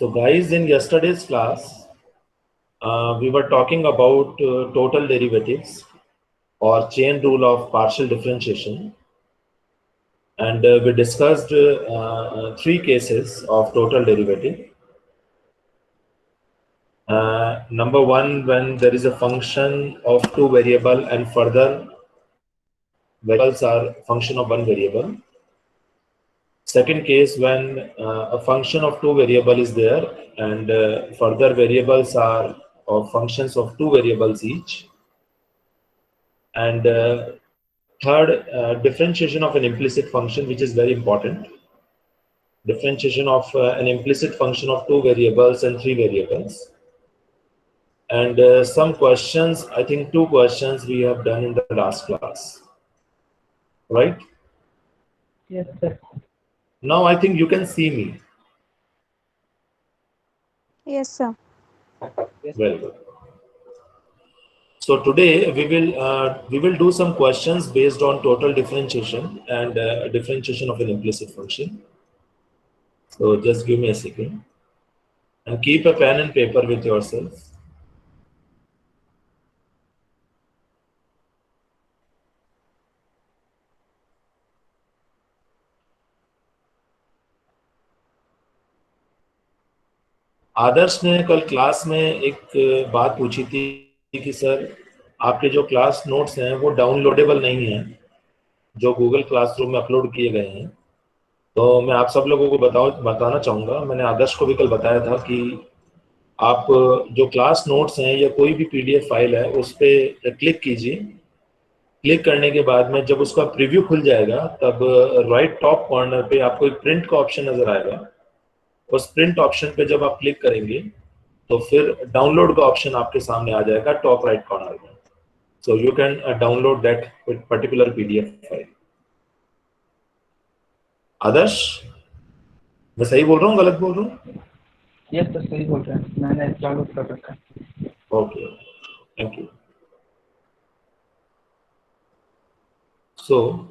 So guys, in yesterday's class, we were talking about total derivatives or chain rule of partial differentiation. And we discussed three cases of total derivative. Number one, when there is a function of two variable and further variables are function of one variable. Second case, when a function of two variable is there and further variables are of functions of two variables each. And third, differentiation of an implicit function, which is very important. Differentiation of an implicit function of two variables and three variables. And some questions, I think two questions we have done in the last class, right? Yes, sir. Now I think you can see me. Yes, sir. Yes, Very good. So today we will do some questions based on total differentiation and differentiation of an implicit function. So just give me a second and keep a pen and paper with yourself. आदर्श ने कल class में एक बात पूछी थी कि sir आपके जो क्लास नोट्स हैं वो डाउनलोडेबल नहीं हैं जो गूगल क्लासरूम में अपलोड किए गए हैं। तो मैं आप सब लोगों को बताना चाहूँगा, मैंने आदर्श को भी कल बताया था कि आप जो क्लास नोट्स हैं या कोई भी पीडीएफ फाइल है उस पर क्लिक कीजिए। क्लिक करने के बाद में जब उसका प्रीव्यू खुल जाएगा तब राइट टॉप कॉर्नर पे आपको एक प्रिंट का ऑप्शन नजर आएगा। उस प्रिंट ऑप्शन पे जब आप क्लिक करेंगे तो फिर डाउनलोड का ऑप्शन आपके सामने आ जाएगा टॉप राइट कॉर्नर में। So you can download that particular PDF file. Adarsh, मैं सही बोल रहा हूँ गलत बोल रहा हूँ? यस सर, सही बोल रहे हैं, मैंने डाउनलोड कर रखा है। Okay, thank you. So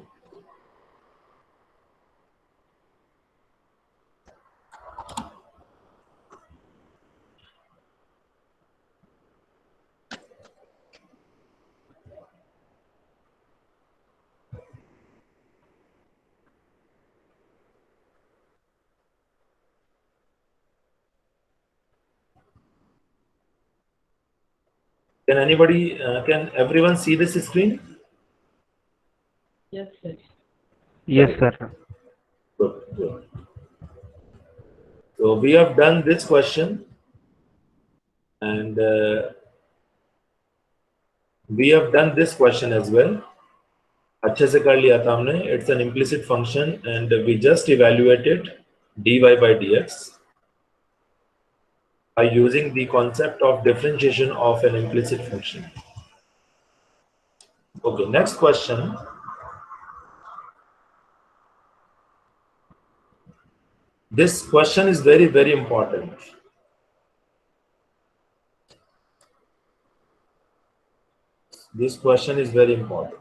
can everyone see this screen? Yes, sir. Yes, sir. Good, good. So we have done this question and we have done this question as well. अच्छे से कर लिया था हमने. It's an implicit function and we just evaluated dy by dx by using the concept of differentiation of an implicit function. Okay, next question. This question is very, very important. This question is very important.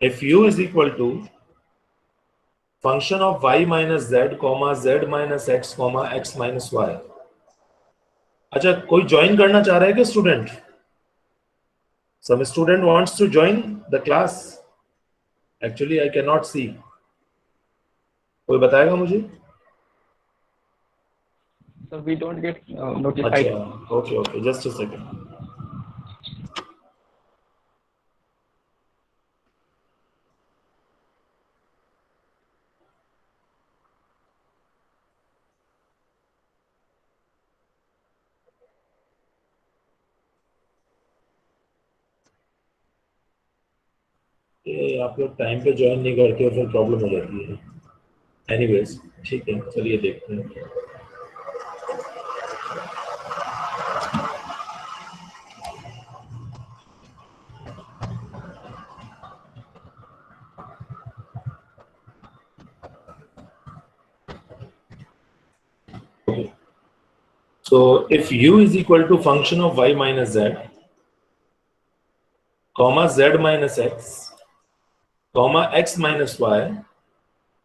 If u is equal to function of y minus z, comma z minus x, comma x minus y. अच्छा, कोई join करना चाह रहा है क्या student? Some student wants to join the class. Actually, I cannot see. कोई बताएगा मुझे? So we don't get notified. अच्छा, okay, okay. Just a second. ये आप लोग टाइम पे ज्वाइन नहीं करते हो फिर प्रॉब्लम हो जाती है। एनीवेज, ठीक है, चलिए देखते हैं। So if u is equal to function of y minus z, comma z minus x, comma x minus y,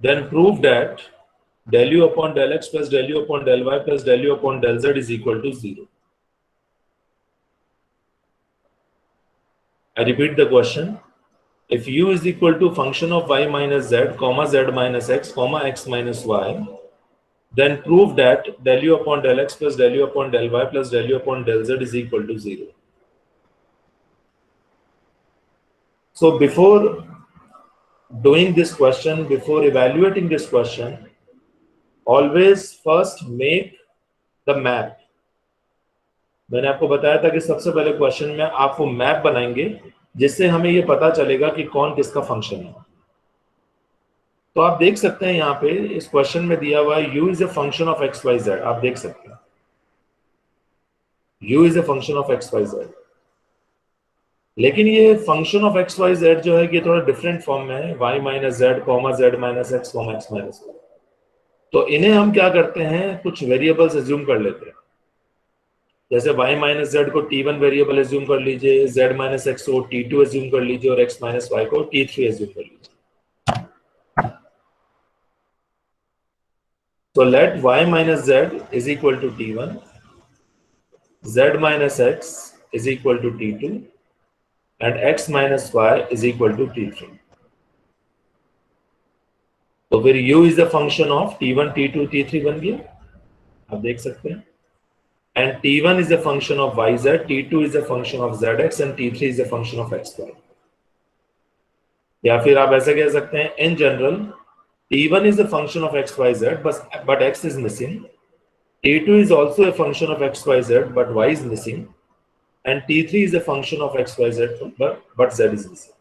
then prove that del u upon del x plus del u upon del y plus del u upon del z is equal to 0. I repeat the question. If u is equal to function of y minus z, comma z minus x, comma x minus y, then prove that del u upon del x plus del u upon del y plus del u upon del z is equal to 0. So before doing this question, before evaluating this question, always first make the map. मैंने आपको बताया था कि सबसे पहले question में आप वो मैप बनाएंगे जिससे हमें ये पता चलेगा कि कौन किसका फंक्शन है. तो आप देख सकते हैं यहाँ पे इस क्वेश्चन में दिया हुआ है u is a function of x y z. आप देख सकते हैं u is a function of x y z. लेकिन ये function of x y z जो है ये थोड़ा डिफरेंट फॉर्म में है, y minus z comma z minus x comma x minus y. तो इन्हें हम क्या करते हैं, कुछ वेरिएबल्स एज्यूम कर लेते हैं. जैसे y माइनस जेड को t1 वेरिएबल एज्यूम कर लीजिए, z माइनस एक्स को t2 एज्यूम कर लीजिए और x माइनस वाई को t3 एज्यूम कर लीजिए. So let y minus z is equal to t1, z minus x is equal to t2 and x minus y is equal to t3. तो फिर u is the function of t1, t2, t3 बन गया, आप देख सकते हैं. And t1 is a function of yz, t2 is a function of zx and t3 is a function of xy. या फिर आप ऐसे कह सकते हैं, in general t1 is a function of xyz but x is missing. t2 is also a function of xyz but y is missing. And t3 is a function of xyz but z is missing.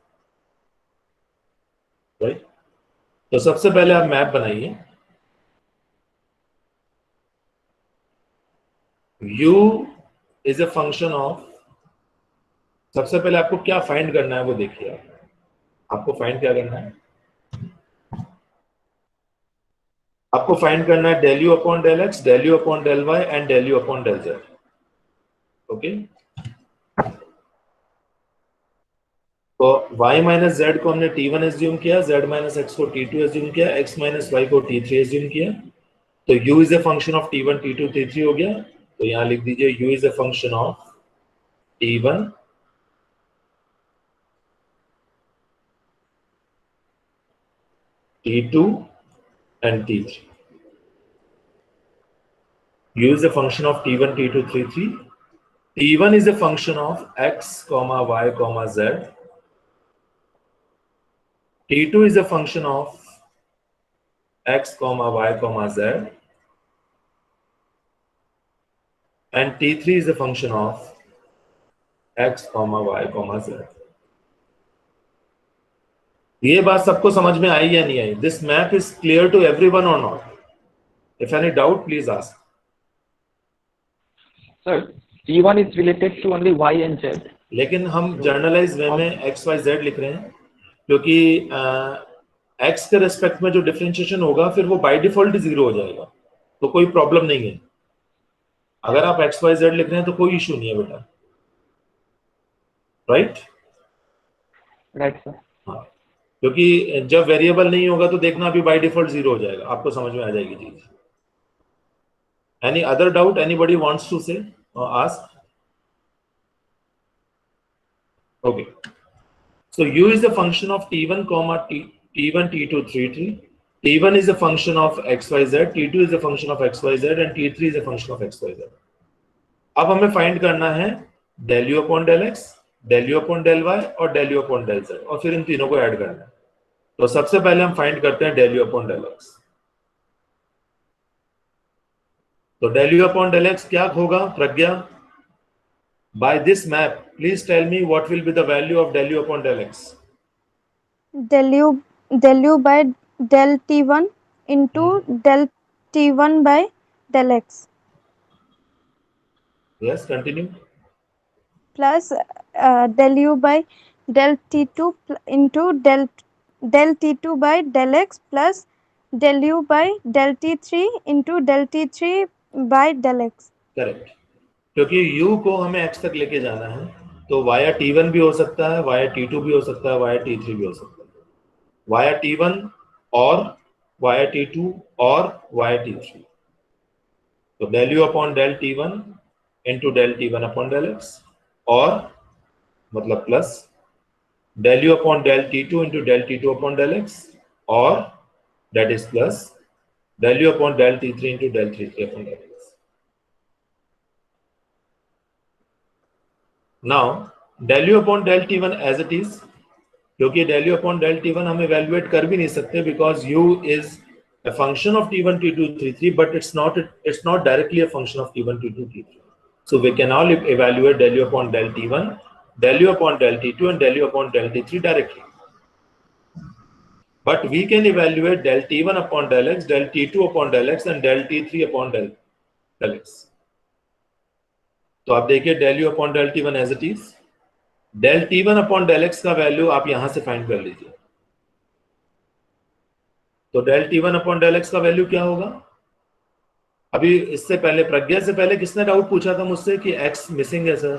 Right? तो सबसे पहले आप map बनाइए. u is a function of, सबसे पहले आपको क्या find करना है वो देखिए. आपको फाइंड क्या करना है, आपको फाइंड करना है del u upon del x, del u upon del y and del u upon del z. Okay, तो y माइनस z को हमने t1 एज्यूम किया, z माइनस x को t2 एज्यूम किया, x माइनस y को t3 assume किया. तो u is a function of t1, t2, t3 हो गया. तो यहां लिख दीजिए u is a function of t1, t2 and t3. u is a function of t1, t2, t3. t1 is a function of x, y, z. t2 is a function of x, y, z. And t3 is a function of x, y, z. ये बात सबको समझ में आई या नहीं आई? This map is clear to everyone or not? If any doubt, please ask. Sir, T1 is related to only y and z. लेकिन हम generalized वे में x, y, z लिख रहे हैं क्योंकि x के रेस्पेक्ट में जो डिफरेंशिएशन होगा फिर वो बाय डिफॉल्ट 0 हो जाएगा, तो कोई प्रॉब्लम नहीं है. अगर आप x, y, z लिख रहे हैं तो कोई इशू नहीं है बेटा. Right sir. हाँ, क्योंकि जब वेरिएबल नहीं होगा तो देखना अभी बाय डिफॉल्ट 0 हो जाएगा, आपको समझ में आ जाएगी चीज. Any other doubt anybody wants to say ask? Okay, so u is a function of t1 comma t1 t2 t3. t1 is a function of xyz, t2 is a function of xyz and t3 is a function of xyz. अब हमें find करना है del u upon del x, del u upon del y और del u upon del z, और फिर इन तीनों को add करना है. तो सबसे पहले हम फाइंड करते हैं del u upon del x. तो del u upon del x क्या होगा प्रज्ञा? By this map, please tell me what will be the value of del u upon del x. Del u by del t1 into del t1 by del x. Yes, continue. Plus del u by del t2 into del t2 by del x plus del u by del t3 into del t3 by del x. Correct. क्योंकि u को हमें x तक लेके जाना है तो via t1 भी हो सकता है, वाया t2 भी हो सकता है, वाया t3 भी हो सकता है. वाया t1 और वाई T2 और वाई T3। तो del u upon del T1 into del T1 upon del x, और मतलब plus del u upon del T2 into del T2 upon del x, और that is plus del u upon del T3 into del T3 upon del x. Now del u upon del T1 as it is, क्योंकि del u upon del T1 हम evaluate कर भी नहीं सकते because u is a function of T1, T2, T3, but it's not directly a function of T1, T2, T3. So we can all evaluate del u upon del T1, del u upon del T2, and del u upon del T3 directly. But we can evaluate del T1 upon del x, del T2 upon del x, and del T3 upon del x. तो आप देखिए del u upon del T1 as it is, del T1 upon del x का value आप यहां से find कर लीजिए। तो del T1 upon del x का वैल्यू क्या होगा? अभी इससे पहले, प्रज्ञा से पहले किसने डाउट पूछा था मुझसे कि x मिसिंग है सर?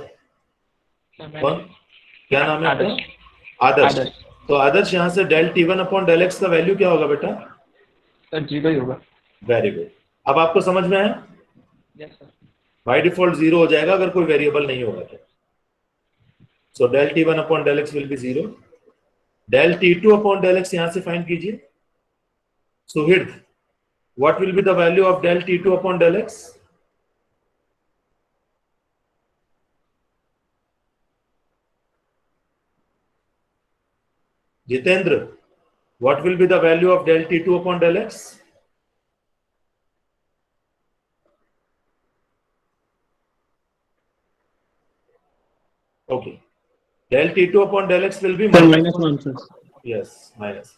कौन? क्या नाम है आपका? आदर्श। तो आदर्श यहाँ से del T1 upon del x का वैल्यू क्या होगा बेटा? सर 0 ही होगा। Very good. अब आपको समझ में आया? Yes sir. बाय डिफॉल्ट 0 हो जाएगा अगर कोई वेरिएबल नहीं होगा तो। सो del T1 upon del x will be 0. del T2 upon del x यहां से फाइंड कीजिए। So here what will be the value of del T2 upon del x? Jitendra, what will be the value of del T2 upon del x? Okay. Del T2 upon del x will be -1 sir. Yes, minus.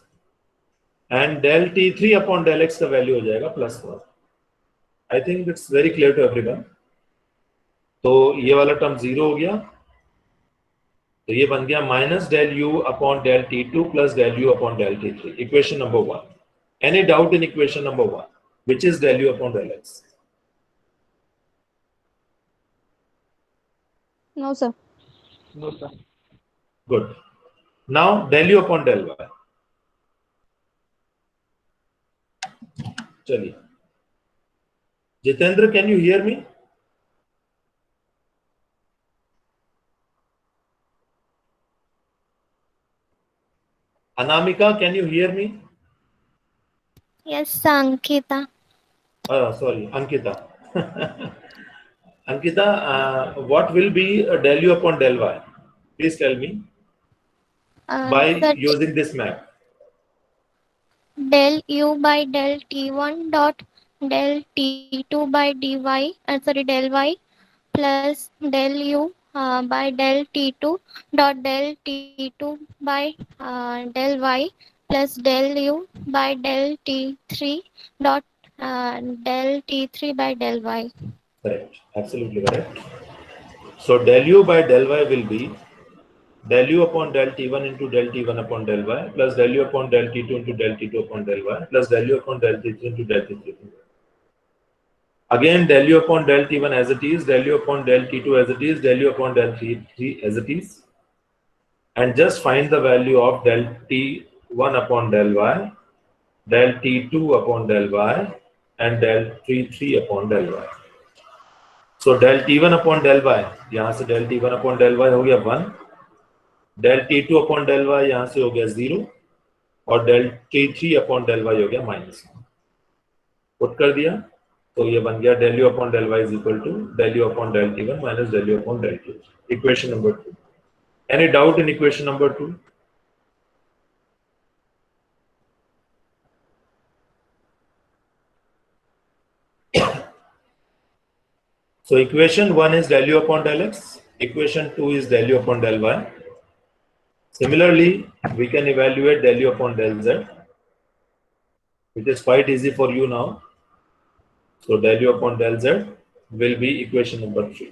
And del T3 upon del x का value हो जाएगा +1. I think it's very clear to everyone. तो ये वाला term 0 हो गया, तो ये बन गया minus del u upon del T2 plus del u upon del T3. Equation number 1. Any doubt in equation number 1, which is del u upon del x? No sir. No sir. Good. Now del u upon del y. चलिए, Jitendra, can you hear me? Anamika, can you hear me? Yes, Ankita. Sorry, Ankita. Ankita, what will be del u upon del y? Please tell me by Sir, using this map. del u by del T1 dot del T2 by dy, del y plus del u by del T2 dot del T2 by del y plus del u by del T3 dot del T3 by del y. Correct, absolutely correct. So del u by del y will be del u upon del T1 into del T1 upon del y plus del u upon del T2 into del T2 upon del y plus del u upon del T3 into del T3. Again del u upon del T1 as it is, del u upon del T2 as it is, del u upon del T3 as it is, and just find the value of del T1 upon del y, del T2 upon del y, and del T3 upon del y. So del T1 upon del y, यहाँ से del T1 upon del y हो गया 1, del T2 upon del y यहाँ से हो गया 0, और del T3 upon del y हो गया -1. पुट कर दिया तो ये बन गया del u upon del y is equal to del u upon del T1 minus del u upon del T2. Equation number 2. Any doubt in equation number 2? So equation 1 is del u upon del x, equation 2 is del u upon del y. Similarly, we can evaluate del u upon del z, which is quite easy for you now. So del u upon del z will be equation number 3.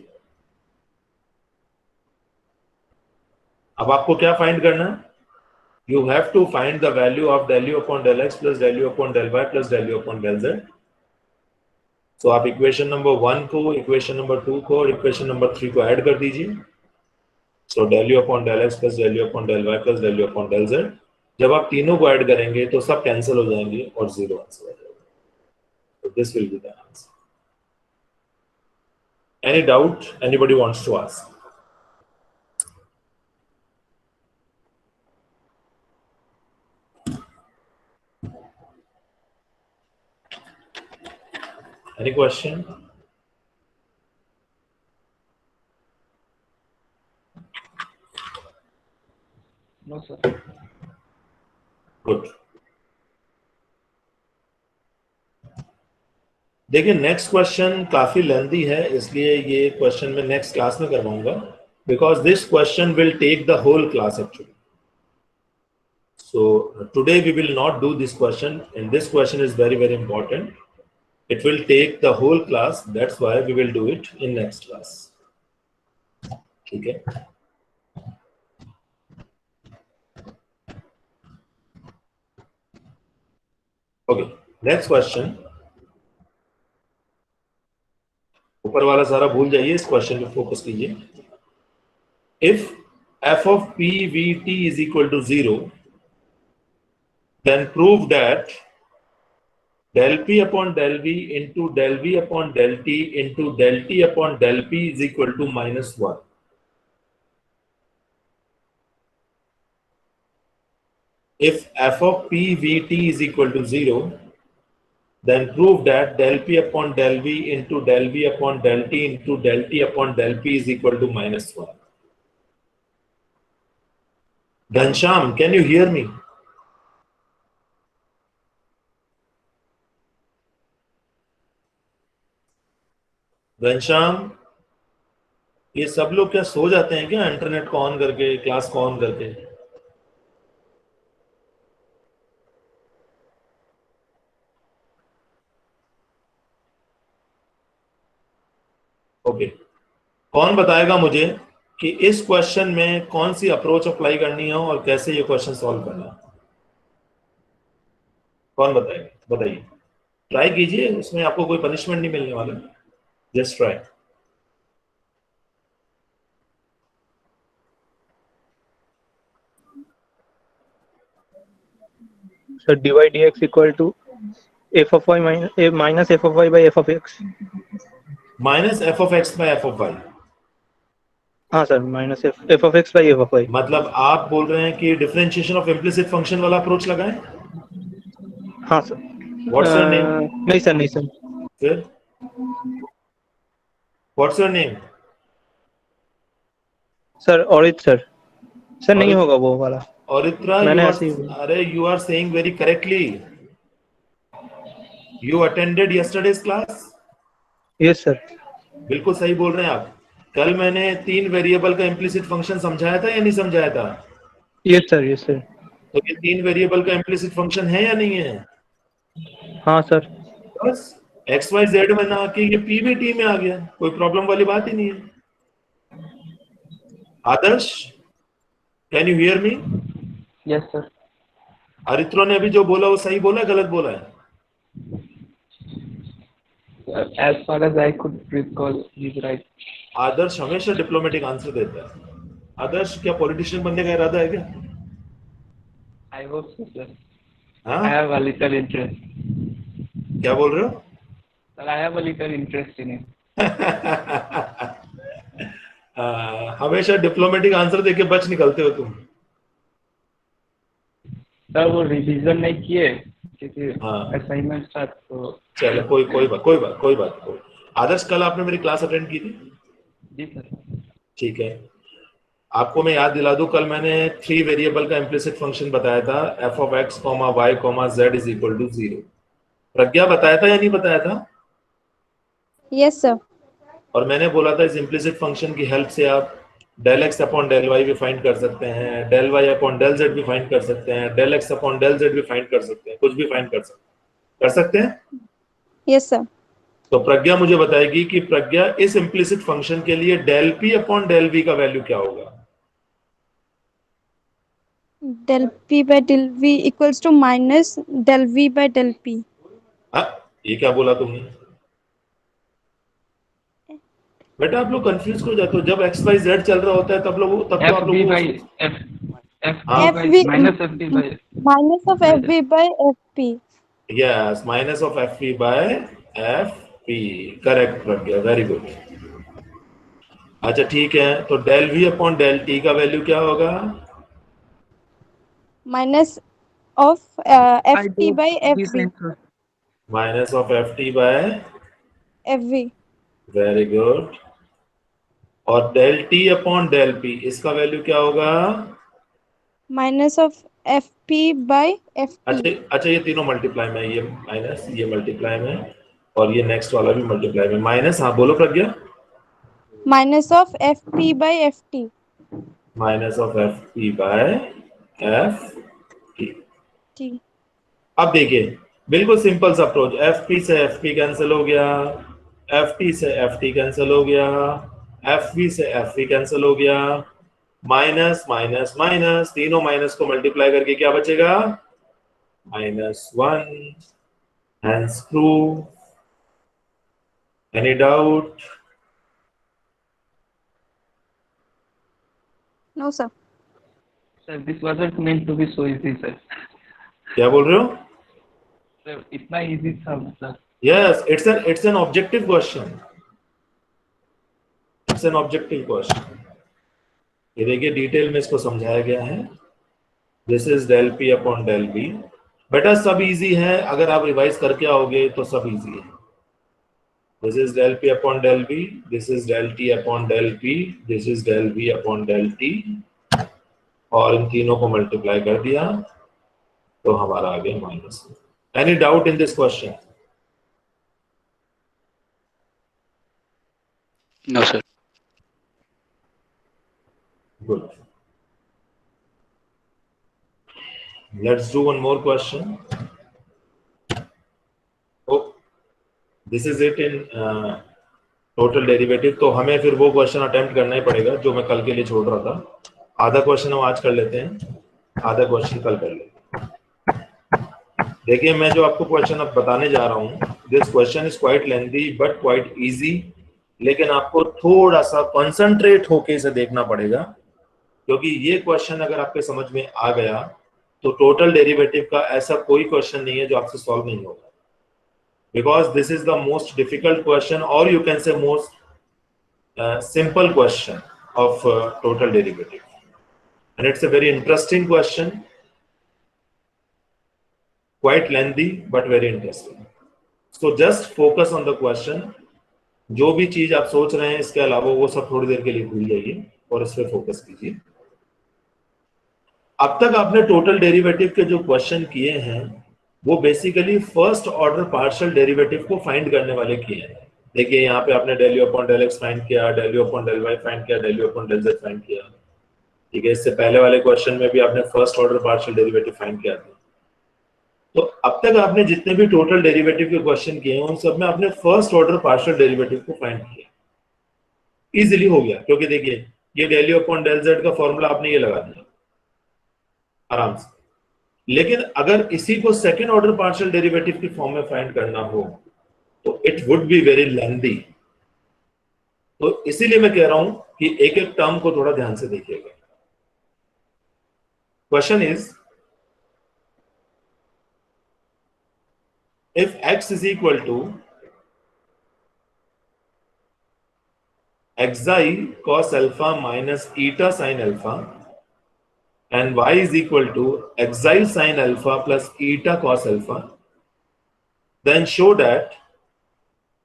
अब आपको क्या find करना है? You have to find the value of del u upon del x plus del u upon del y plus del u upon del z. So आप equation number 1 को, equation number 2 को और equation number 3 को add कर दीजिए. So del u upon del x plus del u upon del y plus del u upon del z. जब आप तीनों को ऐड करेंगे तो सब कैंसिल हो जाएंगे और 0 आंसर आ जाएगा। तो this will be the answer. Any doubt anybody wants to ask? Any question? No, sir. Good. देखिए नेक्स्ट क्वेश्चन काफी लेंथी है, इसलिए ये क्वेश्चन मैं नेक्स्ट क्लास में करवाऊंगा, because this question will take the whole class actually. So today we will not do this question, and this question is very very important. It will take the whole class. That's why we will do it in next class. ठीक है. Okay. Next question. ऊपर वाला सारा भूल जाइए, इस question पे focus कीजिए. If f of p v t is equal to 0, then prove that del p upon del v into del v upon del t into del t upon del p is equal to -1. If f of p v t is equal to 0, then prove that del p upon del v into del v upon del t into del t upon del p is equal to -1. Ghanshyam, can you hear me? Ghanshyam, ये सब लोग क्या सो जाते हैं क्या internet को on करके, class को ऑन करके? ओके. कौन बताएगा मुझे कि इस क्वेश्चन में कौन सी अप्रोच अप्लाई करनी है और कैसे ये क्वेश्चन सॉल्व करना है? कौन बताएगा? बताइए. ट्राई कीजिए, उसमें आपको कोई पनिशमेंट नहीं मिलने वाला. Just try. So dy dx equal to f of y minus f of y by f of x. Minus F of X by F of Y. हाँ sir, minus f of x by f of y. मतलब आप बोल रहे हैं कि differentiation of implicit function वाला approach लगाएं? हाँ सर. What's your name? नहीं सर, नहीं सर. फिर what's your name? Sir Arit sir. Sir नहीं होगा वो वाला. औरित्रा, मैंने you ऐसे ही are, अरे you are saying very correctly. You attended yesterday's class? Yes sir. बिल्कुल सही बोल रहे हैं आप. कल मैंने 3 वेरिएबल का इम्प्लिसिट फंक्शन समझाया था या नहीं समझाया था? Yes sir, yes sir. तो ये 3 वेरिएबल का इम्प्लिसिट फंक्शन है या नहीं है? हाँ सर. बस एक्स वाई जेड में ना आके ये पी भी टी में आ गया, कोई प्रॉब्लम वाली बात ही नहीं है. Adarsh, can you hear me? Yes, sir. Aritro ने अभी जो बोला वो सही बोला, गलत बोला है? As far as I could recall, he's right. आदर्श हमेशा डिप्लोमेटिक आंसर देता है. आदर्श, क्या पॉलिटिशियन बनने का इरादा है क्या? I hope so, sir. I हाँ, have a little interest. क्या बोल रहे हो? Sir, I have a little interest in it. हमेशा डिप्लोमेटिक आंसर देके बच निकलते हो तुम. सर वो रिवीजन नहीं किए क्योंकि हाँ. असाइनमेंट था तो. चलो कोई बात. आदर्श, कल आपने मेरी क्लास अटेंड की थी? जी सर. ठीक है. आपको मैं याद दिला दूं, कल मैंने 3 वेरिएबल का इम्प्लिसिट फंक्शन बताया था, f of x, y, z is equal to 0. प्रज्ञा बताया था या नहीं बताया था? Yes, sir. और मैंने बोला था इस इम्प्लिसिट फंक्शन की हेल्प से आप del x upon del y भी फाइंड कर सकते हैं, del y upon del z भी फाइंड कर सकते हैं, del x upon del z भी फाइंड कर सकते हैं, कुछ भी फाइंड कर सकते हैं. Yes, sir. तो प्रज्ञा मुझे बताएगी कि प्रज्ञा इस इम्प्लिसिट फंक्शन के लिए del p upon del v का वैल्यू क्या होगा? Del p by del v equals to minus del v by del p. हाँ, ये क्या बोला तुमने? बेटा आप लोग कंफ्यूज हो जाते हो. जब x y z चल रहा होता है तब तो आप FB by लोग F FV minus FB by minus of FV by FP. Yes, minus of F P by F P, correct Pragya, very good. अच्छा ठीक है, तो del V upon del T का वैल्यू क्या होगा? Minus of FT by FV. Minus of F T by FV. Very good. और del T upon del P, इसका value क्या होगा? Minus of FP by FT. अच्छा ये तीनों मल्टीप्लाई में, ये माइनस, ये मल्टीप्लाई में, और ये नेक्स्ट वाला भी मल्टीप्लाई में, माइनस, हाँ बोलो Pragya. Minus of FP by FT. Minus of F P by F T. T. अब देखिए बिल्कुल सिंपल सा अप्रोच, एफ पी से एफ पी कैंसिल हो गया, एफ टी से एफ टी कैंसिल हो गया, एफ वी से एफ वी कैंसिल हो गया, माइनस माइनस माइनस, तीनों माइनस को मल्टीप्लाई करके क्या बचेगा? -1, hence proof. Any doubt? No, sir. Sir, this wasn't meant to be so easy, sir. क्या बोल रहे हो? Sir, इतना easy था मतलब. Yes, it's an objective question. It's an objective question. ये देखिए डिटेल में इसको समझाया गया है। This is del P upon del B. बेटा सब इजी है, अगर आप रिवाइज करके आओगे तो सब इजी है। This is del P upon del B, this is del T upon del P, this is del V upon del T, और इन तीनों को मल्टीप्लाई कर दिया तो हमारा आ गया minus. Any doubt in this question? No sir. Good. Let's do one more question. Oh, this is it in total derivative. तो हमें फिर वो क्वेश्चन अटेम्प्ट करना ही पड़ेगा जो मैं कल के लिए छोड़ रहा था। आधा क्वेश्चन हम आज कर लेते हैं, आधा क्वेश्चन कल कर लेते हैं। देखिए मैं जो आपको क्वेश्चन अब बताने जा रहा हूँ, this question is quite lengthy but quite easy, लेकिन आपको थोड़ा सा कंसंट्रेट होके इसे देखना पड़ेगा, क्योंकि ये क्वेश्चन अगर आपके समझ में आ गया तो टोटल डेरिवेटिव का ऐसा कोई क्वेश्चन नहीं है जो आपसे सॉल्व नहीं होगा, because this is the most difficult question, और you can say most simple question of total derivative, and it's a very interesting question, quite lengthy but very interesting. So just focus on the question, जो भी चीज आप सोच रहे हैं इसके अलावा वो सब थोड़ी देर के लिए भूल जाइए और इस पर फोकस कीजिए। अब तक आपने टोटल डेरिवेटिव के जो क्वेश्चन किए हैं वो basically first order partial derivative को फाइंड करने वाले किए हैं। देखिए यहाँ पे आपने del you upon del X find किया, del you upon del Y find किया, del you upon del Z find किया, ठीक है। इससे पहले वाले क्वेश्चन में भी आपने first order partial derivative find किया था। तो अब तक आपने जितने भी टोटल डेरिवेटिव के क्वेश्चन किए हैं उन सब में आपने फर्स्ट ऑर्डर पार्शियल डेरिवेटिव को फाइंड किया, इजीली हो गया, क्योंकि देखिए ये del you upon del z का फॉर्मूला आपने ये लगा दिया आराम से। लेकिन अगर इसी को सेकंड ऑर्डर पार्शियल डेरिवेटिव की फॉर्म में फाइंड करना हो तो it would be very lengthy. तो इसीलिए मैं कह रहा हूं कि एक एक टर्म को थोड़ा ध्यान से देखिएगा। Question is, if x is equal to xi cos alpha minus eta sin alpha and y is equal to xi sin alpha plus eta cos alpha, then show that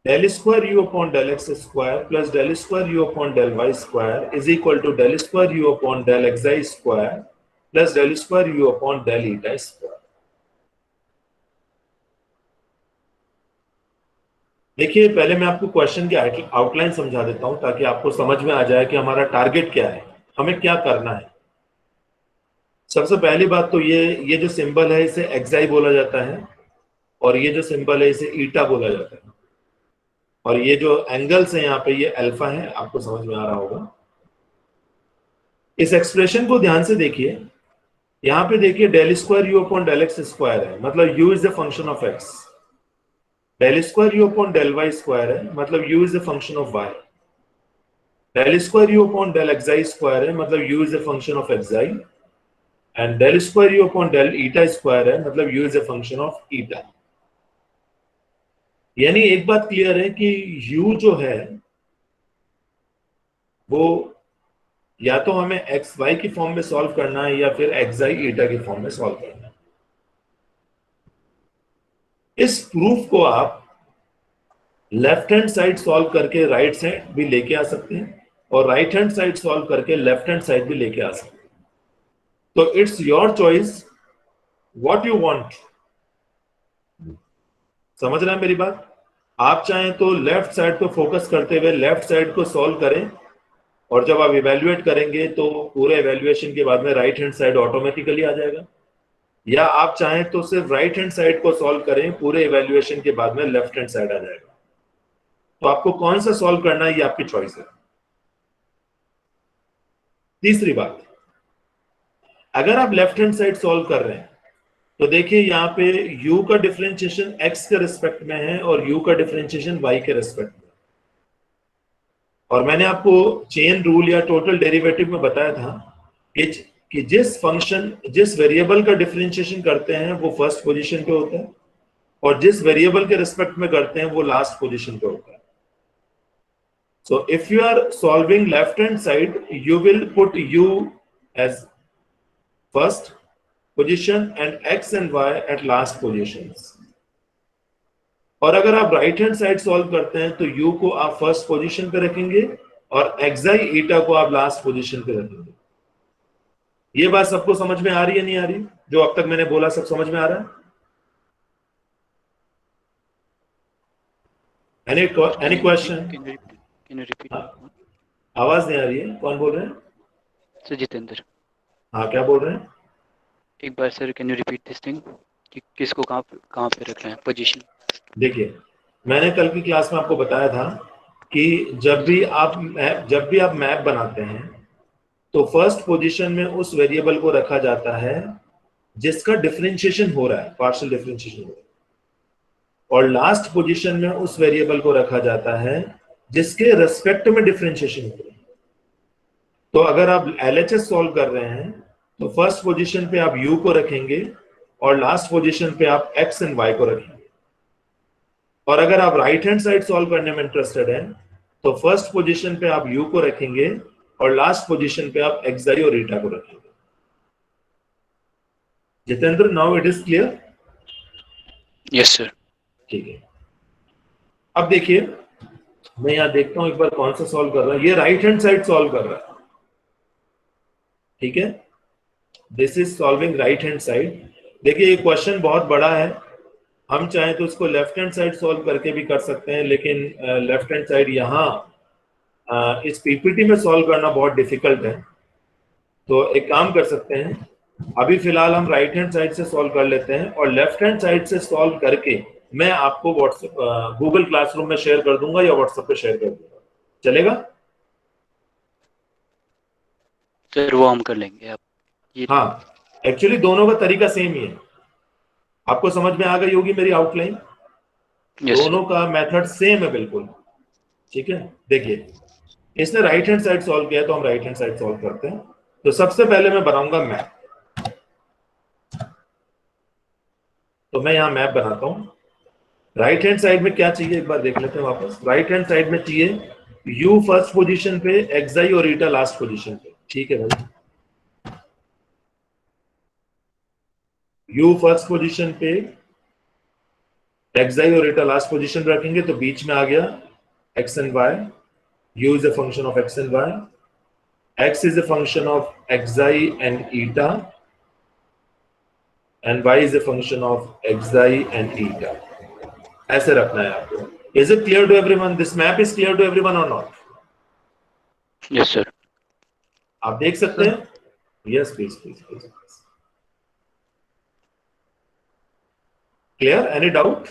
del square u upon del x square plus del square u upon del y square is equal to del square u upon del xi square plus del square u upon del eta square। देखिए पहले मैं आपको question की outline समझा देता हूं ताकि आपको समझ में आ जाए कि हमारा टारगेट क्या है, हमें क्या करना है। सबसे पहली बात तो ये जो सिंबल है इसे एक्साई बोला जाता है, और ये जो सिंबल है इसे ईटा बोला जाता है, और ये जो एंगल्स है यहाँ पे ये अल्फा है, आपको समझ में आ रहा होगा। इस एक्सप्रेशन को ध्यान से देखिए, यहाँ पे देखिए del square you upon del x square है, मतलब u is the function of x. Del square you upon del y square है, मतलब u is the function of y। Del square you upon del xi square है, मतलब u is the function of xi। And del square you upon del eta square है, मतलब u is a function of eta. यानी एक बात clear है कि u जो है वो या तो हमें एक्स वाई की फॉर्म में सॉल्व करना है या फिर एक्स आई ईटा की फॉर्म में सॉल्व करना है। इस प्रूफ को आप लेफ्ट हैंड साइड सॉल्व करके राइट साइड भी लेके आ सकते हैं और राइट हैंड साइड सॉल्व करके लेफ्ट हैंड साइड भी लेके आ सकते हैं। तो it's your choice what you want. समझ रहे हैं मेरी बात? आप चाहें तो लेफ्ट साइड को फोकस करते हुए लेफ्ट साइड को सॉल्व करें और जब आप इवेल्युएट करेंगे तो पूरे इवेल्युएशन के बाद में राइट हैंड साइड ऑटोमेटिकली आ जाएगा, या आप चाहें तो सिर्फ राइट हैंड साइड को सॉल्व करें, पूरे इवेल्युएशन के बाद में लेफ्ट हैंड साइड आ जाएगा। तो आपको कौन सा सॉल्व करना है ये आपकी चॉइस है। तीसरी बात, अगर आप लेफ्ट हैंड साइड सॉल्व कर रहे हैं तो देखिए यहाँ पे u का डिफरेंशिएशन x के रिस्पेक्ट में है और u का डिफरेंशिएशन y के रिस्पेक्ट में। और मैंने आपको चेन रूल या टोटल डेरिवेटिव में बताया था कि जिस वेरिएबल का डिफरेंशिएशन करते हैं वो फर्स्ट पोजीशन पे होता है और जिस वेरिएबल के रिस्पेक्ट में करते हैं वो लास्ट पोजीशन पे होता है। So if you are solving left hand side you will put u as first position and x and y at last positions। और अगर आप राइट हैंड साइड सॉल्व करते हैं तो u को आप फर्स्ट पोजीशन पे रखेंगे और xi ईटा को आप लास्ट पोजीशन पे रखेंगे। ये बात सबको समझ में आ रही है नहीं आ रही? जो अब तक मैंने बोला सब समझ में आ रहा है? Any question? आवाज नहीं आ रही है, कौन बोल रहे हैं? सर जितेंद्र। हाँ, क्या बोल रहे हैं? एक बार sir can you repeat this thing कि किसको कहाँ पे रख रहे हैं पोजीशन? देखिए, मैंने कल की क्लास में आपको बताया था कि जब भी आप मैप बनाते हैं तो फर्स्ट पोजीशन में उस वेरिएबल को रखा जाता है जिसका डिफरेंशिएशन हो रहा है, पार्शियल डिफरेंशिएशन हो रहा है, और लास्ट पोजीशन में उस वेरिएबल को रखा जाता है जिसके रेस्पेक्ट में डिफरेंशिएशन हो रहा है। तो अगर आप LHS सॉल्व कर रहे हैं तो फर्स्ट पोजीशन पे आप u को रखेंगे और लास्ट पोजीशन पे आप x एंड y को रखेंगे। और अगर आप राइट हैंड साइड सॉल्व करने में इंटरेस्टेड हैं तो फर्स्ट पोजीशन पे आप u को रखेंगे और लास्ट पोजीशन पे आप xi और ईटा को रखेंगे। Jitendra, now it is clear? Yes sir. ठीक है, अब देखिए मैं यहां देखता हूं एक बार कौन सा सॉल्व कर रहा है। ये राइट हैंड साइड सॉल्व कर रहा है, ठीक है, this is solving right hand side. देखिए ये क्वेश्चन बहुत बड़ा है, हम चाहें तो इसको लेफ्ट हैंड साइड सॉल्व करके भी कर सकते हैं, लेकिन लेफ्ट हैंड साइड यहाँ इस पीपीटी में सॉल्व करना बहुत डिफिकल्ट है। तो एक काम कर सकते हैं, अभी फिलहाल हम राइट हैंड साइड से सॉल्व कर लेते हैं और लेफ्ट हैंड साइड से सॉल्व करके मैं आपको व्हाट्सएप गूगल क्लासरूम में शेयर कर दूंगा या व्हाट्सएप पे शेयर कर दूंगा, चलेगा? सर वो हम कर लेंगे। आप हाँ, एक्चुअली दोनों का तरीका सेम ही है। आपको समझ में आ गई होगी मेरी आउटलाइन? दोनों का मेथड सेम है बिल्कुल, ठीक है। देखिए इसने राइट हैंड साइड सॉल्व किया तो हम राइट हैंड साइड सॉल्व करते हैं। तो सबसे पहले मैं बनाऊंगा मैप। तो मैं यहां मैप बनाता हूं। राइट हैंड साइड में क्या चाहिए एक बार देख लेते हैं वापस। राइट हैंड साइड में चाहिए u फर्स्ट पोजीशन पे, xi और ईटा लास्ट पोजीशन पे, ठीक है भाई। u फर्स्ट पोजीशन पे, xi और ईटा लास्ट पोजीशन पे रखेंगे तो बीच में आ गया x and y। u is a function of x and y, x is a function of xi and eta, and y is a function of xi and eta। ऐसे रखना है आपको। Is it clear to everyone? This map is clear to everyone or not? Yes sir. आप देख सकते हैं? Yes, please, please, please। Clear? Any doubt?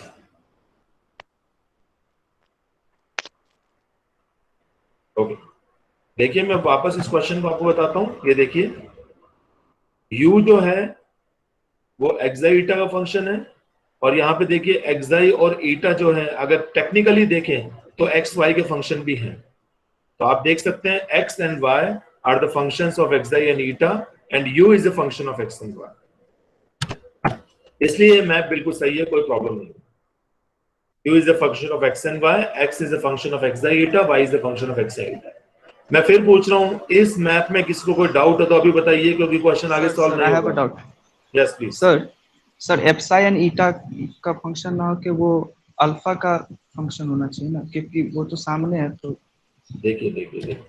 Okay। देखिए मैं वापस इस क्वेश्चन को आपको बताता हूं। ये देखिए u जो है वो xi ईटा का फंक्शन है और यहाँ पे देखिए xi और ईटा जो है अगर टेक्निकली देखें तो x y के फंक्शन भी हैं। तो आप देख सकते हैं x and y are the functions of xi and eta and U is a function of X and Y. इसलिए ये मैप बिल्कुल सही है, कोई प्रॉब्लम नहीं। U is a function of X and Y, X is a function of xi eta, Y is a function of xi eta. मैं फिर पूछ रहा हूँ, इस मैप में किसी को कोई डाउट हो तो अभी बताइए, क्योंकि क्वेश्चन आगे सॉल्व नहीं होगा। डाउट यस प्लीज सर एप्साइन ईटा का फंक्शन ना हो के वो अल्फा का फंक्शन होना चाहिए ना, क्योंकि वो तो सामने है। तो देखिए देखिए देखिए,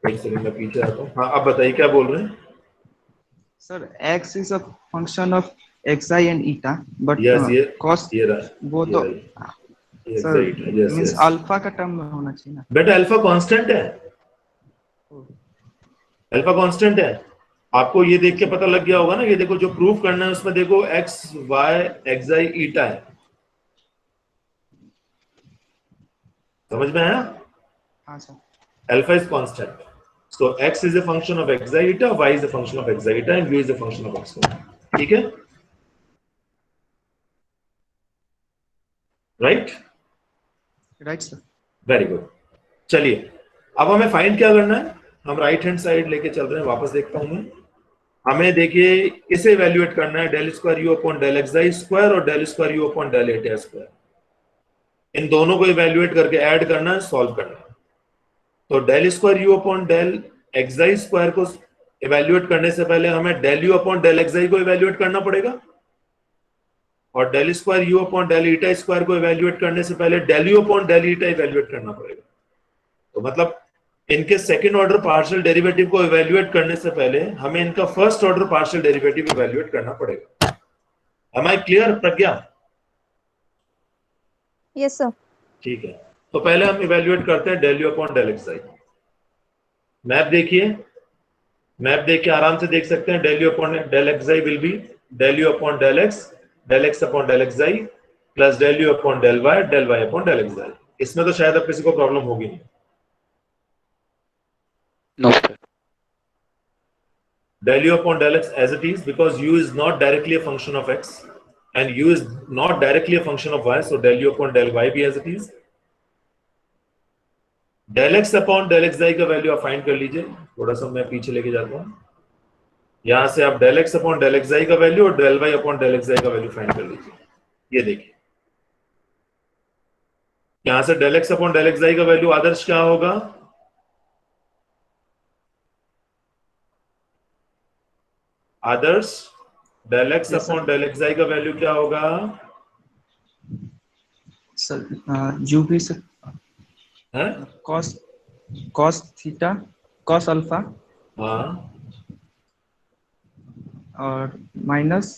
एक सेकंड में पीछे आता हूँ। हाँ अब बताइए क्या बोल रहे हैं। Sir x is a function of xi and eta, but yes cos ये रहा, वो ये तो रहा, ये सर राइट है। यस मींस यस अल्फा का टर्म में होना चाहिए ना। बेटा अल्फा कांस्टेंट है, अल्फा कांस्टेंट है। आपको ये देख के पता लग गया होगा ना, ये देखो जो प्रूफ करना है उसमें देखो एक्स वाई एक्स आई ईटा है, समझ में आया? हाँ sir. Alpha is constant, so x is a function of xi eta, y is a function of xi eta, and u is a function of x y। ठीक है, right? Right sir. Very good. चलिए अब हमें find क्या करना है, हम right hand side लेके चल रहे हैं, वापस देखता हूं मैं। हमें देखिए इसे इवेल्युएट करना है, del square you upon del x I square और del square you upon del eta square. इन दोनों को इवेल्युएट करके ऐड करना है, सॉल्व करना है। तो del square you upon del x I square को इवेल्युएट करने से पहले हमें del you upon del x आई को इवेल्युएट करना पड़ेगा, और del square you upon del eta square को इवेल्युएट करने से पहले del you upon del eta evaluate करना पड़ेगा। तो मतलब इनके सेकंड ऑर्डर पार्शियल डेरिवेटिव को इवेल्युएट करने से पहले हमें इनका first order partial derivative evaluate करना पड़ेगा। M I clear Pragya? Yes, sir. ठीक है, तो पहले हम इवेल्युएट करते हैं del you upon del x i. Map देखिए, मैप देख के आराम से देख सकते हैं, del you upon del x i will be del you upon del x upon del x i plus del you upon del Y upon del x i. इसमें तो शायद अब किसी को प्रॉब्लम होगी नहीं। No, sir. Del u upon del x as it is, because u is not directly a function of x and u is not directly a function of y, so del u upon del y be as it is। del x upon del xi का value आप find कर लीजिए, थोड़ा सा मैं पीछे लेके जाता हूं। यहां से आप del x upon del xi का वैल्यू और del y upon del xi का वैल्यू फाइंड कर लीजिए। ये देखिए, यहां से del x upon del xi का वैल्यू आदर्श क्या होगा? आदर्श del x upon del xi का वैल्यू क्या होगा? सर यू भी sir cos theta cos alpha हाँ और minus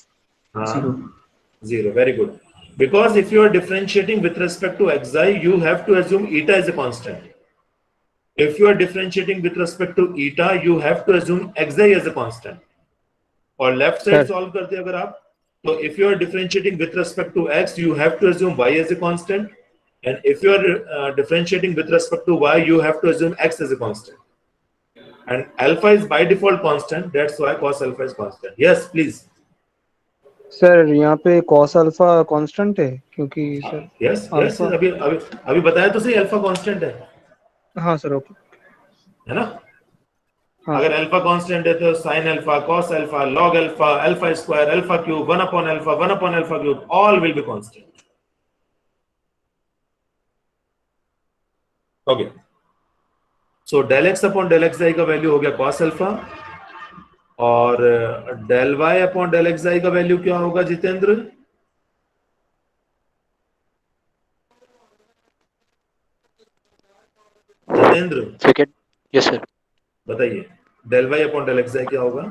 zero. Zero, very good. Because if you are differentiating with respect to xi, you have to assume eta is a constant. If you are differentiating with respect to eta, you have to assume xi as a constant. और left side solve करते अगर आप, तो if you are differentiating with respect to x, you have to assume y as a constant, and if you are differentiating with respect to y, you have to assume x as a constant. And alpha is by default constant, that's why cos alpha is constant. Yes, please. Sir यहाँ पे cos alpha constant है क्योंकि sir yes yes, अभी बताया तो सही, alpha constant है। हाँ सर ओके है ना? हाँ अगर अल्फा कांस्टेंट है तो sine alpha, cos alpha, log alpha, alpha square, alpha cube, 1 upon alpha cube, all will be constant. Okay, so del x upon del x आई का वैल्यू हो गया कॉस अल्फा, और del Y upon del x आई का value क्या होगा Jitendra? Jitendra Second. Yes, sir. बताइए, del Y upon del x आई क्या होगा?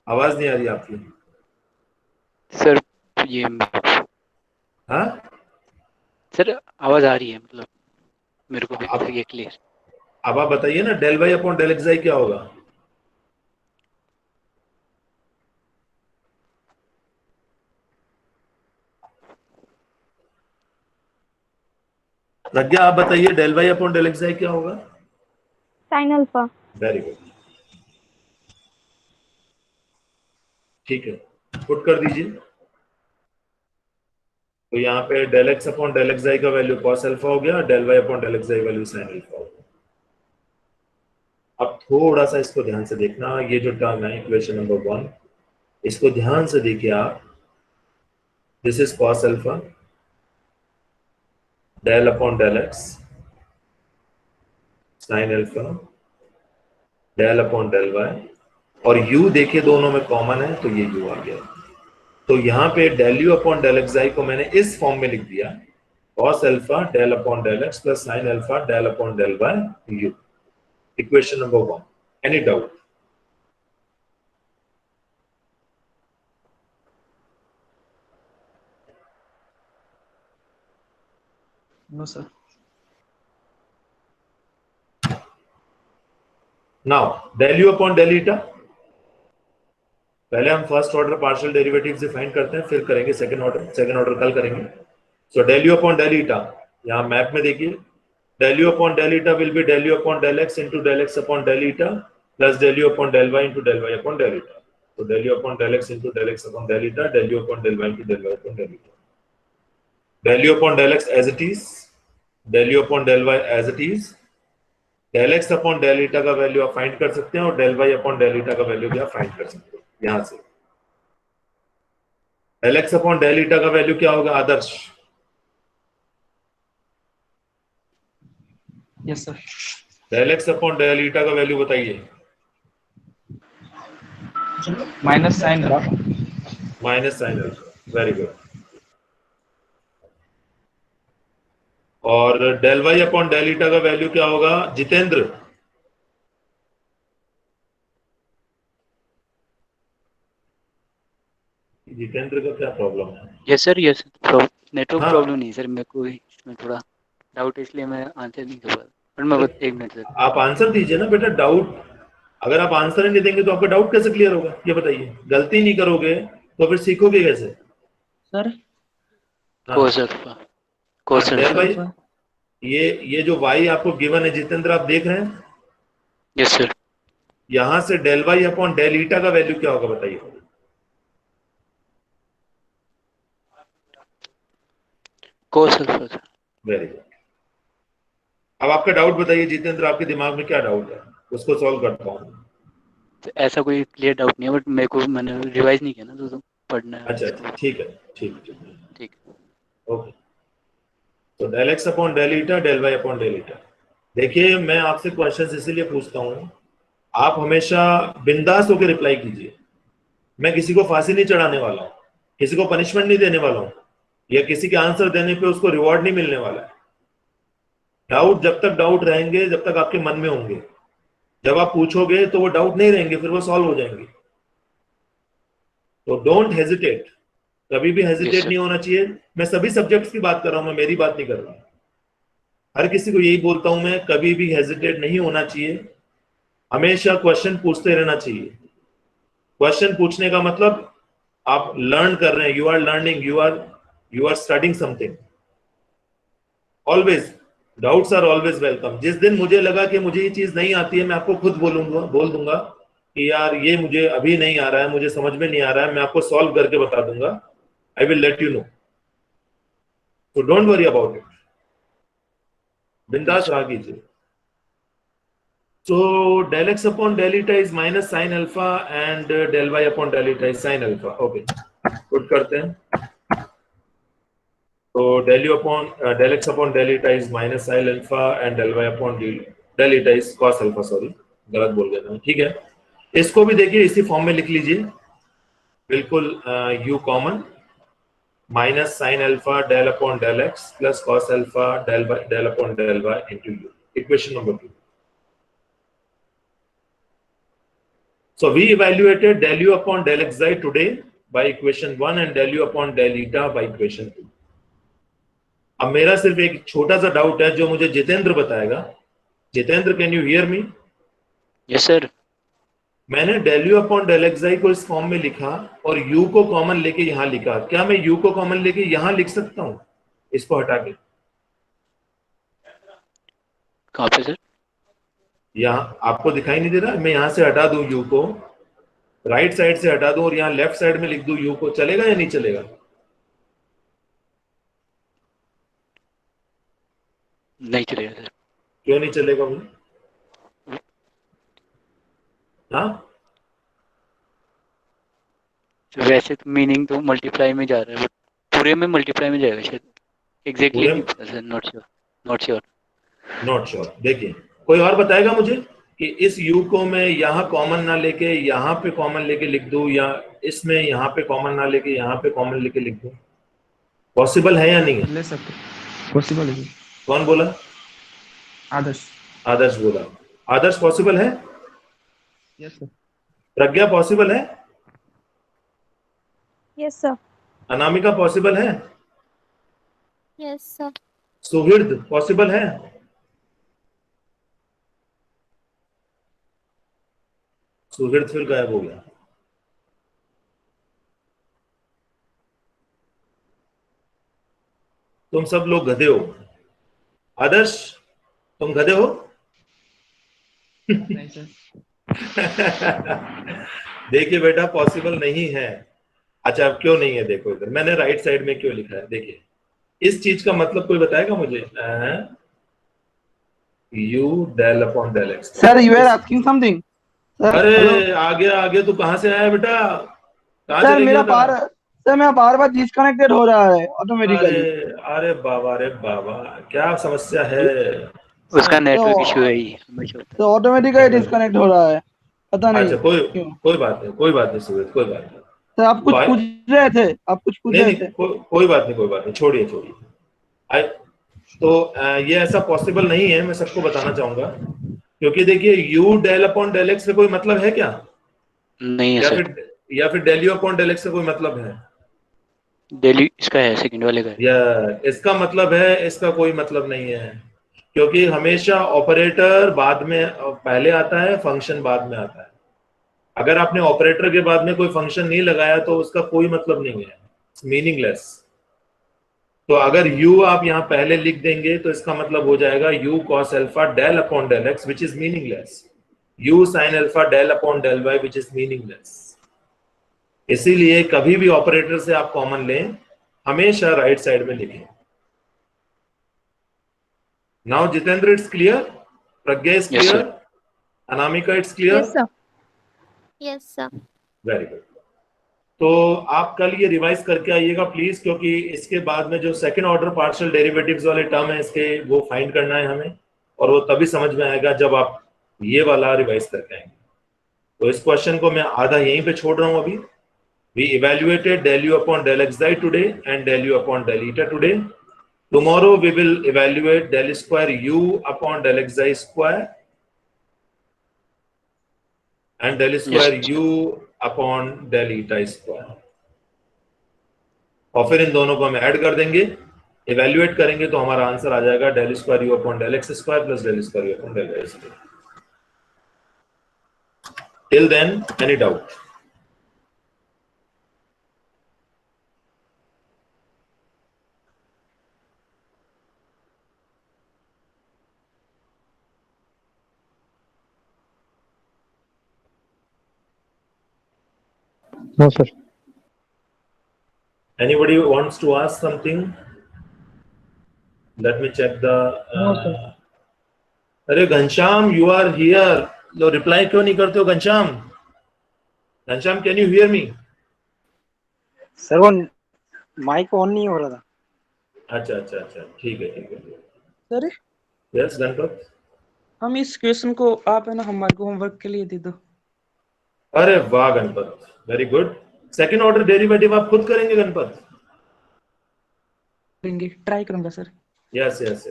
आवाज नहीं आ रही आपकी। सर ये हाँ सर आवाज आ रही है, मतलब मेरे को भी ये क्लियर। अब आप बताइए ना, del Y upon del x आई क्या होगा? प्रज्ञा आप बताइए, del Y upon del x आई क्या होगा? Sin alpha. वेरी गुड, ठीक है, पुट कर दीजिए। तो यहाँ पे del x upon del x आई का वैल्यू कॉस अल्फा हो गया, del Y upon del x आई वैल्यू साइन अल्फा हो गया। थोड़ा सा इसको ध्यान से देखना, ये जो टर्म है इक्वेशन नंबर 1, इसको ध्यान से देखिए आप। This is cos alpha del upon del x sine alpha del upon del y, और u देखिए दोनों में कॉमन है तो ये u आ गया। तो यहाँ पे del you upon del x आई को मैंने इस फॉर्म में लिख दिया, cos alpha del upon del x plus sine alpha del upon del Y U, equation number 1। Any doubt? No sir. Now del you upon del eta, पहले हम first order partial derivative से find करते हैं, फिर करेंगे second order कल करेंगे। So del you upon del eta, यहाँ मैप में देखिए, del u upon del eta will be del u upon del x into del x upon del eta plus del u upon del y into del y upon del eta. So del u upon del x into del x upon del eta, del u upon del y into del y upon del eta. Del u upon del x as it is, del u upon del y as it is, del x upon del eta का value आप find कर सकते हैं और del y upon del eta का value भी आप find कर सकते हैं यहां से। del x upon del eta का वैल्यू क्या होगा Adarsh? Yes sir. del x upon del eta का वैल्यू बताइए। Minus sine alpha. Minus sine alpha, very good. और del Y upon del eta का वैल्यू क्या होगा जितेंद्र? जितेंद्र का क्या प्रॉब्लम है? यस सर, यस नेटवर्क हाँ। प्रॉब्लम नहीं सर, मेरे को इसमें थोड़ा डाउट है इसलिए मैं आंसर नहीं कर पा रहा, पर मैं एक मिनट सर। आप आंसर दीजिए ना बेटा। डाउट, अगर आप आंसर ही नहीं देंगे तो आपका डाउट कैसे क्लियर होगा ये बताइए। गलती नहीं करोगे तो फिर सीखोगे कैसे? सर कोस अल्फा, कोस डेल वाई, अल्फा। ये जो y आपको गिवन है जितेंद्र, आप देख रहे हैं, यस सर। यहां से del Y upon del eta का वैल्यू क्या होगा बताइए। Cos alpha sir. Very good. अब आपका डाउट बताइए जितेंद्र, आपके दिमाग में क्या डाउट है, उसको सॉल्व करता हूँ। तो ऐसा कोई क्लियर डाउट नहीं है, बट मेरे को मैंने रिवाइज नहीं किया ना, तो पढ़ना है। अच्छा ठीक है, ठीक है, ठीक। ओके। तो del x upon del eta, del Y upon del eta. देखिए मैं आपसे क्वेश्चंस इसीलिए पूछता हूँ, आप हमेशा बिंदास होकर रिप्लाई कीजिए। मैं किसी को फांसी नहीं चढ़ाने वाला हूँ, किसी को पनिशमेंट नहीं देने वाला हूँ, या किसी के आंसर देने पे उसको रिवॉर्ड नहीं मिलने वाला है। डाउट जब तक डाउट रहेंगे, जब तक आपके मन में होंगे, जब आप पूछोगे तो वो डाउट नहीं रहेंगे, फिर वो सॉल्व हो जाएंगे। तो डोंट हेजिटेट, कभी भी हेजिटेट नहीं होना चाहिए। मैं सभी सब्जेक्ट्स की बात कर रहा हूं, मैं मेरी बात नहीं कर रहा हूं। हर किसी को यही बोलता हूं मैं, कभी भी हेजिटेट नहीं होना चाहिए, हमेशा क्वेश्चन पूछते रहना चाहिए। क्वेश्चन पूछने का मतलब आप लर्न कर रहे हैं, you are learning, you are studying something. Always doubts are always welcome. जिस दिन मुझे लगा कि मुझे ये चीज नहीं आती है, मैं आपको खुद बोल दूंगा कि यार ये मुझे अभी नहीं आ रहा है, मुझे समझ में नहीं आ रहा है, मैं आपको सॉल्व करके बता दूंगा। I will let you know, so don't worry about it, बिंदास रहा कीजिए। So del x upon del eta is minus sine alpha and del Y upon del eta is sine alpha. Okay, put करते हैं। तो del u upon del x upon del eta is minus sin alpha and del y upon del eta is cos alpha। Sorry गलत बोल गया था, ठीक है। इसको भी देखिए इसी फॉर्म में लिख लीजिए, बिल्कुल u common, minus sine alpha del upon del x plus cos alpha del upon del y into u, equation number 2। So we evaluated del u upon del xi today by equation 1 and del u upon del eta by equation 2। अब मेरा सिर्फ एक छोटा सा doubt है जो मुझे जितेंद्र बताएगा। Jitendra, can you hear me? Yes sir. मैंने del u upon del xi को इस फॉर्म में लिखा और u को कॉमन लेके यहां लिखा। क्या मैं u को कॉमन लेके यहां लिख सकता हूं इसको हटा के? कहाँ पे सर? यहां आपको दिखाई नहीं दे रहा? मैं यहां से हटा दूं u को, राइट साइड से हटा दूं और यहां लेफ्ट साइड में लिख दूं u को, चलेगा या नहीं चलेगा? नहीं चलेगा सर। क्यों नहीं चलेगा भाई? हाँ, वैसे तो मीनिंग तो मल्टीप्लाई में जा रहा है, बट पूरे में मल्टीप्लाई में जाएगा शायद, एग्जैक्टली नहीं पता sir, not sure, not sure. Not sure. देखिए, कोई और बताएगा मुझे कि इस u को मैं यहाँ कॉमन ना लेके यहाँ पे कॉमन लेके लिख दूं, या इसमें यहाँ पे कॉमन ना लेके यहाँ पे कॉमन लेके लिख दूं? पॉसिबल है या नहीं है? ले सकते, पॉसिबल है। कौन बोला? आदर्श। आदर्श बोला। आदर्श पॉसिबल है? Yes sir. प्रज्ञा पॉसिबल है? Yes, sir. अनामिका पॉसिबल है? Yes, sir. सुहृद पॉसिबल है? सुहृद फिर गायब हो गया। तुम सब लोग गधे हो। आदर्श, तुम गधे हो? नहीं सर। देखिए बेटा, पॉसिबल नहीं है। अच्छा, अब क्यों नहीं है देखो इधर, मैंने राइट साइड में क्यों लिखा है, देखिए इस चीज का मतलब कोई बताएगा मुझे? u del upon del x। Sir you are asking something. अरे आगे तू कहाँ से आया बेटा? कहाँ सर चले मेरा गया था? बार बार डिस्कनेक्टेड हो रहा है ऑटोमेटिकली। अरे बाबा, क्या समस्या है? उसका नेटवर्क इशू है ही हमेशा होता तो ऑटोमेटिकली डिस्कनेक्ट हो रहा है, पता नहीं अच्छा, क्यों। कोई बात नहीं सुरेश, कोई बात नहीं। सर आप कुछ पूछ रहे थे, नहीं, कोई बात नहीं, छोड़िए। तो ये ऐसा पॉसिबल नहीं है, मैं सबको बताना चाहूंगा, क्योंकि देखिए u del upon del x से कोई मतलब है क्या? है। नहीं है सर, या फिर del u upon del x से कोई मतलब है? डेली इसका है, सेकंड वाले का है। या इसका मतलब है? इसका कोई मतलब नहीं है, क्योंकि हमेशा ऑपरेटर बाद में पहले आता है, फंक्शन बाद में आता है। अगर आपने ऑपरेटर के बाद में कोई फंक्शन नहीं लगाया तो उसका कोई मतलब नहीं है, मीनिंगलेस। तो अगर u आप यहाँ पहले लिख देंगे तो इसका मतलब हो जाएगा u cos alpha del upon del x which is meaningless, u sin alpha del upon del y which is meaningless। इसीलिए कभी भी ऑपरेटर से आप कॉमन लें, हमेशा राइट साइड में लिखें। Now Jitendra, it's clear? Pragya is Yes, clear? sir. Anamika it's clear? Yes, sir. Yes, sir. Very good. तो आप कल ये रिवाइज करके आइएगा प्लीज, क्योंकि इसके बाद में जो सेकंड ऑर्डर पार्शियल डेरिवेटिव्स वाले टर्म है इसके, वो फाइंड करना है हमें, और वो तभी समझ में आएगा जब आप ये वाला रिवाइज करके आएंगे। तो इस क्वेश्चन को मैं आधा यहीं पे छोड़ रहा हूं अभी। We evaluated del you upon del x today and del you upon del eta today. Tomorrow we will evaluate del square you upon del x square and del square u upon del eta square, और फिर इन दोनों को हम add कर देंगे, evaluate करेंगे तो हमारा आंसर आ जाएगा del square you upon del x square plus del square you upon del y square. Till then any doubt? No, sir. Anybody wants to ask something? Let me check the No, sir. अरे Ghanshyam, you are here, लो reply क्यों नहीं करते हो Ghanshyam? Ghanshyam, can you hear me? Sir वो mic on नहीं हो रहा था। अच्छा, ठीक है। सर यस गणपत, हम इस क्वेश्चन को आप है ना हमारे को होमवर्क के लिए दे दो। अरे वाह Ganpat, very good. Second order derivative आप खुद करेंगे गणपत? करेंगे, ट्राई करूंगा सर। यस,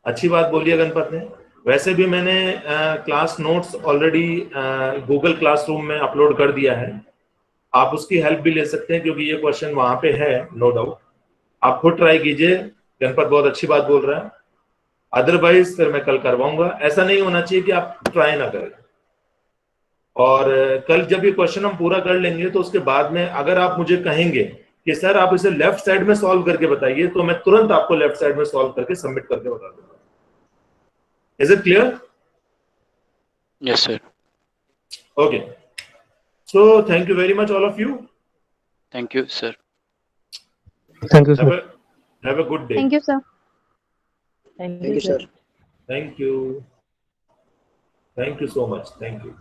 अच्छी बात बोली है गणपत ने। वैसे भी मैंने class notes already Google classroom में अपलोड कर दिया है, आप उसकी हेल्प भी ले सकते हैं, क्योंकि ये क्वेश्चन वहां पे है, नो डाउट। आप खुद ट्राई कीजिए, गणपत बहुत अच्छी बात बोल रहा है। अदरवाइज फिर मैं कल करवाऊंगा। ऐसा नहीं होना चाहिए कि आप ट्राई ना करें। और कल जब ये क्वेश्चन हम पूरा कर लेंगे तो उसके बाद में अगर आप मुझे कहेंगे कि सर आप इसे लेफ्ट साइड में सॉल्व करके बताइए, तो मैं तुरंत आपको लेफ्ट साइड में सॉल्व करके सबमिट करके बता दूंगा। Is it clear? Yes, sir. Okay, so thank you very much all of you. Thank you, sir. Thank you, sir. Have a good day. Thank you, sir. Thank you sir. Thank you so much, thank you.